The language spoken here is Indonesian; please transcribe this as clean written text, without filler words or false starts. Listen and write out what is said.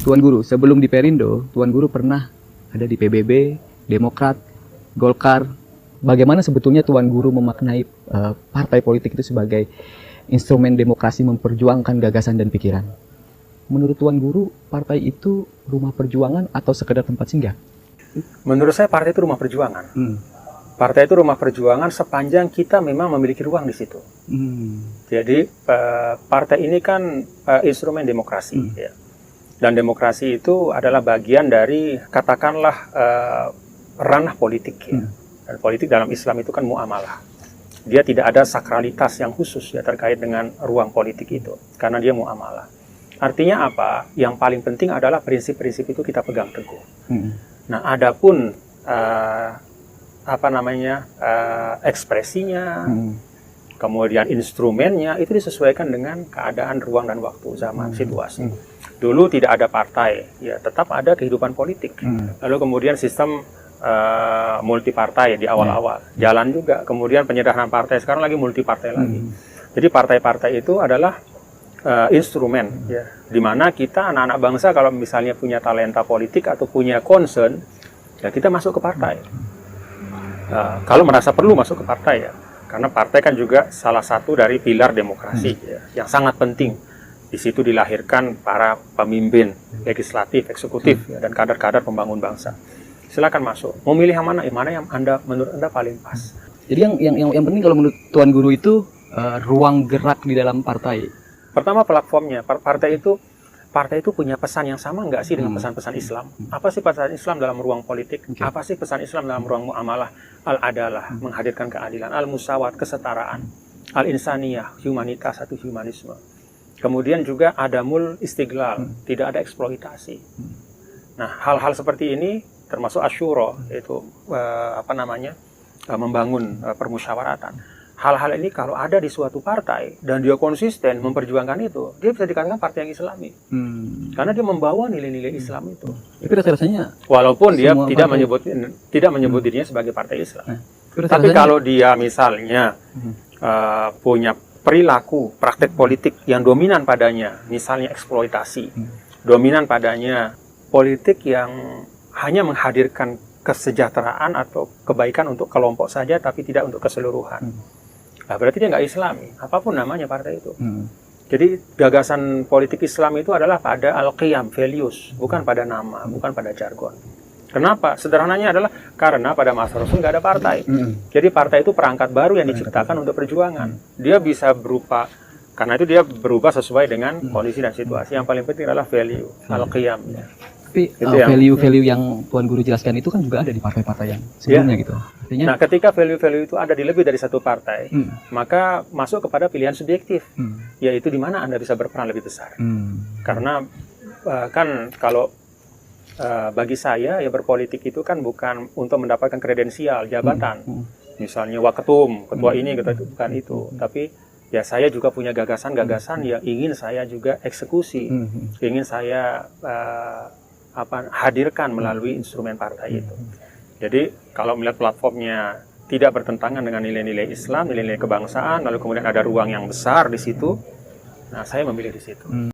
Tuan Guru, sebelum di Perindo, Tuan Guru pernah ada di PBB, Demokrat, Golkar. Bagaimana sebetulnya Tuan Guru memaknai partai politik itu sebagai instrumen demokrasi memperjuangkan gagasan dan pikiran? Menurut Tuan Guru, partai itu rumah perjuangan atau sekedar tempat singgah? Menurut saya partai itu rumah perjuangan. Partai itu rumah perjuangan sepanjang kita memang memiliki ruang di situ. Jadi partai ini kan instrumen demokrasi, ya. Dan demokrasi itu adalah bagian dari katakanlah ranah politik, ya. Dan politik dalam Islam itu kan muamalah. Dia tidak ada sakralitas yang khusus ya terkait dengan ruang politik itu, karena dia muamalah. Artinya apa? Yang paling penting adalah prinsip-prinsip itu kita pegang teguh. Nah, adapun ekspresinya, kemudian instrumennya itu disesuaikan dengan keadaan ruang dan waktu, zaman, situasi. Dulu tidak ada partai, ya tetap ada kehidupan politik. Lalu kemudian sistem multi partai di awal-awal, jalan juga. Kemudian penyederhanaan partai, sekarang lagi multi partai lagi. Jadi partai-partai itu adalah instrumen, ya, di mana kita anak-anak bangsa kalau misalnya punya talenta politik atau punya concern, ya kita masuk ke partai. Kalau merasa perlu masuk ke partai, ya, karena partai kan juga salah satu dari pilar demokrasi, ya, yang sangat penting. Di situ dilahirkan para pemimpin legislatif, eksekutif, ya, dan kadar-kadar pembangun bangsa. Silakan masuk. Mau milih yang mana? Yang mana yang menurut anda paling pas? Jadi yang penting kalau menurut Tuan Guru itu ruang gerak di dalam partai. Pertama platformnya. Partai itu punya pesan yang sama nggak sih dengan pesan-pesan Islam? Apa sih pesan Islam dalam ruang politik? Apa sih pesan Islam dalam ruang muamalah? Al-adalah, menghadirkan keadilan. Al-musawat, kesetaraan. Al-insaniyah, humanitas atau humanisme. Kemudian juga adamul istiglal, tidak ada eksploitasi. Nah, hal-hal seperti ini termasuk asyura, yaitu membangun permusyawaratan. Hal-hal ini kalau ada di suatu partai dan dia konsisten memperjuangkan itu, dia bisa dikatakan partai yang Islami. Karena dia membawa nilai-nilai Islam itu. Tapi rasanya walaupun dia tidak menyebut dirinya sebagai partai Islam. Tapi kalau dia misalnya punya perilaku praktek politik yang dominan padanya, misalnya eksploitasi, dominan padanya politik yang hanya menghadirkan kesejahteraan atau kebaikan untuk kelompok saja, tapi tidak untuk keseluruhan. Nah, berarti dia nggak Islami, apapun namanya partai itu. Jadi gagasan politik Islam itu adalah pada al-qiyam, values, bukan pada nama, bukan pada jargon. Kenapa? Sederhananya adalah karena pada masa Rasul nggak ada partai. Jadi partai itu perangkat baru yang diciptakan untuk perjuangan. Dia bisa berupa, karena itu dia berubah sesuai dengan kondisi dan situasi. Yang paling penting adalah value, al-qiyam. Tapi value-value yang Tuan Guru jelaskan itu kan juga ada di partai-partai yang sebelumnya, gitu. Artinya, nah, ketika value-value itu ada di lebih dari satu partai, maka masuk kepada pilihan subjektif, yaitu di mana Anda bisa berperan lebih besar. Karena kan kalau bagi saya ya berpolitik itu kan bukan untuk mendapatkan kredensial jabatan, misalnya waketum, ketua ini, ketua itu, bukan itu, tapi ya saya juga punya gagasan-gagasan yang ingin saya juga eksekusi, ingin saya hadirkan melalui instrumen partai itu. Jadi kalau melihat platformnya tidak bertentangan dengan nilai-nilai Islam, nilai-nilai kebangsaan, lalu kemudian ada ruang yang besar di situ, nah saya memilih di situ.